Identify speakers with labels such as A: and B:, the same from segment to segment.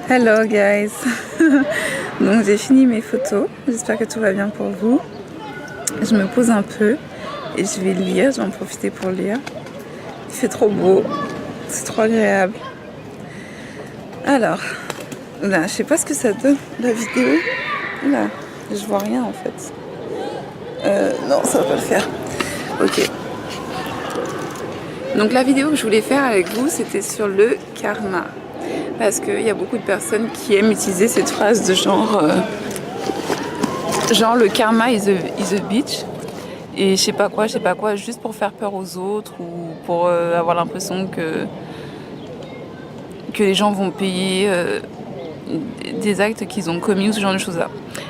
A: Hello guys. Donc j'ai fini mes photos, j'espère que tout va bien pour vous. Je me pose un peu et je vais lire, je vais en profiter pour lire. Il fait trop beau, c'est trop agréable. Alors, là, je sais pas ce que ça donne la vidéo. Là, je vois rien en fait. Non, ça va pas le faire. Ok. Donc la vidéo que je voulais faire avec vous, c'était sur le karma. Parce qu'il y a beaucoup de personnes qui aiment utiliser cette phrase de genre le karma is a bitch. Et je sais pas quoi, juste pour faire peur aux autres ou pour avoir l'impression que les gens vont payer des actes qu'ils ont commis ou ce genre de choses là.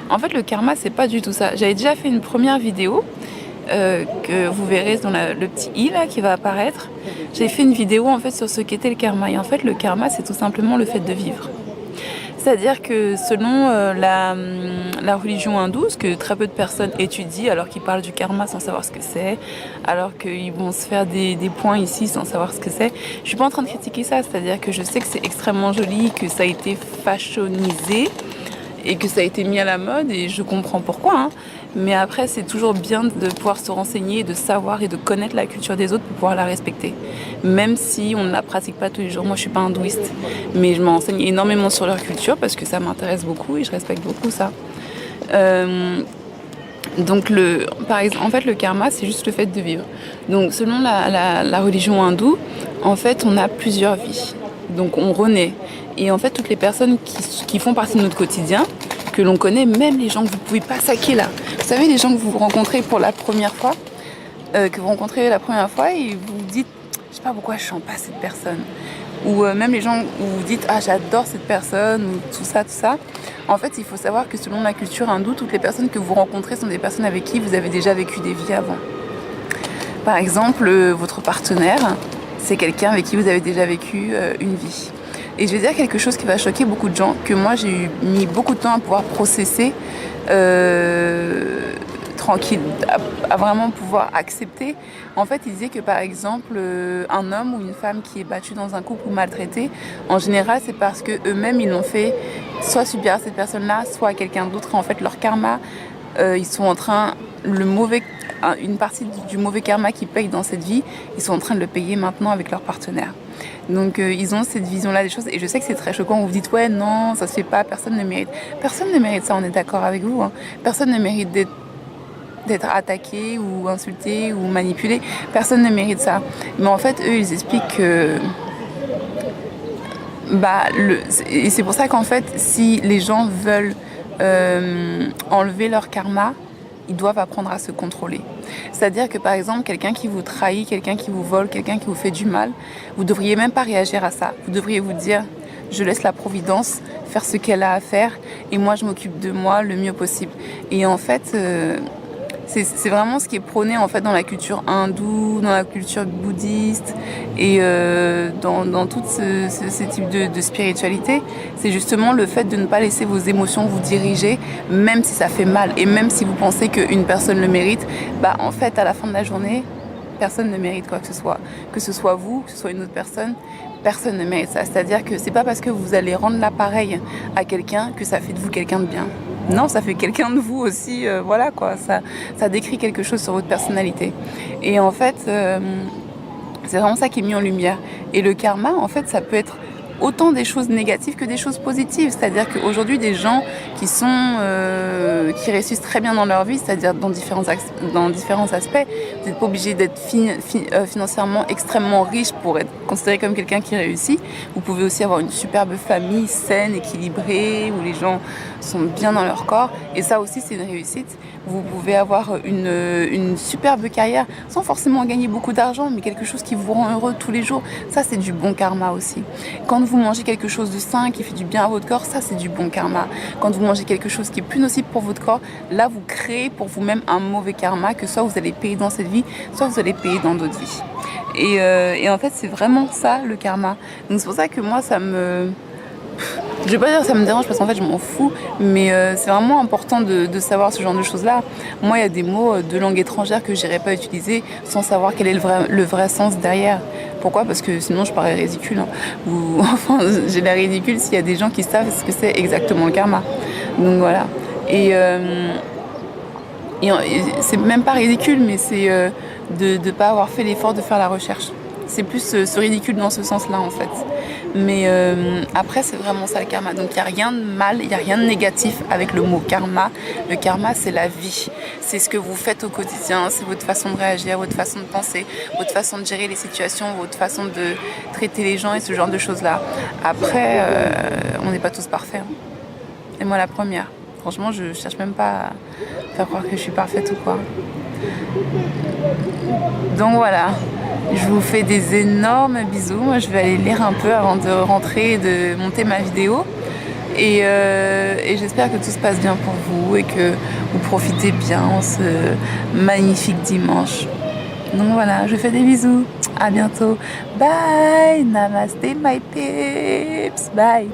A: En fait, le karma, c'est pas du tout ça. J'avais déjà fait une première vidéo que vous verrez dans le petit i là qui va apparaître. J'ai fait une vidéo en fait sur ce qu'était le karma. Et en fait, le karma, c'est tout simplement le fait de vivre. C'est-à-dire que selon la religion hindoue, ce que très peu de personnes étudient alors qu'ils parlent du karma sans savoir ce que c'est, alors qu'ils vont se faire des points ici sans savoir ce que c'est, je suis pas en train de critiquer ça. C'est-à-dire que je sais que c'est extrêmement joli, que ça a été fashionisé et que ça a été mis à la mode et je comprends pourquoi. Hein. Mais après, c'est toujours bien de pouvoir se renseigner, de savoir et de connaître la culture des autres pour pouvoir la respecter. Même si on ne la pratique pas tous les jours. Moi, je suis pas hindouiste, mais je m'enseigne énormément sur leur culture parce que ça m'intéresse beaucoup et je respecte beaucoup ça. Donc, par exemple, en fait, le karma, c'est juste le fait de vivre. Donc, selon la religion hindoue, en fait, on a plusieurs vies. Donc, on renaît. Et en fait, toutes les personnes qui font partie de notre quotidien, que l'on connaît, même les gens que vous pouvez pas saquer là. Vous savez, les gens que vous rencontrez pour la première fois, et vous vous dites, je sais pas pourquoi je sens pas cette personne. Ou même les gens où vous dites, ah j'adore cette personne, ou tout ça. En fait, il faut savoir que selon la culture hindoue, toutes les personnes que vous rencontrez sont des personnes avec qui vous avez déjà vécu des vies avant. Par exemple, votre partenaire, c'est quelqu'un avec qui vous avez déjà vécu une vie. Et je vais dire quelque chose qui va choquer beaucoup de gens, que moi j'ai mis beaucoup de temps à pouvoir processer tranquille, à vraiment pouvoir accepter. En fait, il disait que par exemple, un homme ou une femme qui est battu dans un couple ou maltraité, en général, c'est parce que eux-mêmes ils l'ont fait soit subir à cette personne-là, soit à quelqu'un d'autre. En fait, leur karma, ils sont en train, une partie du mauvais karma qu'ils payent dans cette vie, ils sont en train de le payer maintenant avec leur partenaire. Donc ils ont cette vision-là des choses et je sais que c'est très choquant. Vous vous dites ouais non ça se fait pas, personne ne mérite ça, on est d'accord avec vous. Hein. Personne ne mérite d'être attaqué ou insulté ou manipulé. Personne ne mérite ça. Mais en fait eux ils expliquent que et c'est pour ça qu'en fait si les gens veulent enlever leur karma, ils doivent apprendre à se contrôler. C'est-à-dire que par exemple, quelqu'un qui vous trahit, quelqu'un qui vous vole, quelqu'un qui vous fait du mal, vous ne devriez même pas réagir à ça. Vous devriez vous dire, je laisse la Providence faire ce qu'elle a à faire et moi je m'occupe de moi le mieux possible. Et en fait, c'est vraiment ce qui est prôné en fait dans la culture hindoue, dans la culture bouddhiste et dans tout ce type de spiritualité. C'est justement le fait de ne pas laisser vos émotions vous diriger, même si ça fait mal et même si vous pensez qu'une personne le mérite. En fait, à la fin de la journée, personne ne mérite quoi que ce soit. Que ce soit vous, que ce soit une autre personne, personne ne mérite ça. C'est-à-dire que c'est pas parce que vous allez rendre l'appareil à quelqu'un que ça fait de vous quelqu'un de bien. Non, ça fait quelqu'un de vous aussi, voilà quoi, ça décrit quelque chose sur votre personnalité. Et en fait, c'est vraiment ça qui est mis en lumière. Et le karma, en fait, ça peut être autant des choses négatives que des choses positives. C'est-à-dire qu'aujourd'hui, des gens qui réussissent très bien dans leur vie, c'est-à-dire dans différents aspects, vous n'êtes pas obligé d'être financièrement extrêmement riche pour être considéré comme quelqu'un qui réussit. Vous pouvez aussi avoir une superbe famille saine, équilibrée, où les gens sont bien dans leur corps. Et ça aussi, c'est une réussite. Vous pouvez avoir une superbe carrière sans forcément gagner beaucoup d'argent, mais quelque chose qui vous rend heureux tous les jours. Ça, c'est du bon karma aussi. Quand vous mangez quelque chose de sain, qui fait du bien à votre corps, ça, c'est du bon karma. Quand vous mangez quelque chose qui est plus nocif pour votre corps, là, vous créez pour vous-même un mauvais karma que soit vous allez payer dans cette vie, soit vous allez payer dans d'autres vies. Et en fait, c'est vraiment ça, le karma. Donc, c'est pour ça que moi, Je vais pas dire que ça me dérange parce qu'en fait je m'en fous, mais c'est vraiment important de savoir ce genre de choses-là. Moi, il y a des mots de langue étrangère que j'irais pas utiliser sans savoir quel est le vrai sens derrière. Pourquoi? Parce que sinon je parais ridicule. Hein. Ou enfin, j'ai l'air ridicule s'il y a des gens qui savent ce que c'est exactement le karma. Donc voilà. Et c'est même pas ridicule, mais c'est de ne pas avoir fait l'effort de faire la recherche. C'est plus ce ridicule dans ce sens-là, en fait. Mais après, c'est vraiment ça le karma. Donc, il n'y a rien de mal, il n'y a rien de négatif avec le mot karma. Le karma, c'est la vie. C'est ce que vous faites au quotidien. C'est votre façon de réagir, votre façon de penser, votre façon de gérer les situations, votre façon de traiter les gens et ce genre de choses-là. Après, on n'est pas tous parfaits. Hein. Et moi, la première. Franchement, je cherche même pas à faire croire que je suis parfaite ou quoi. Donc voilà. Je vous fais des énormes bisous. Moi, je vais aller lire un peu avant de rentrer et de monter ma vidéo. Et j'espère que tout se passe bien pour vous et que vous profitez bien en ce magnifique dimanche. Donc voilà, je vous fais des bisous. À bientôt. Bye. Namaste, my peeps. Bye.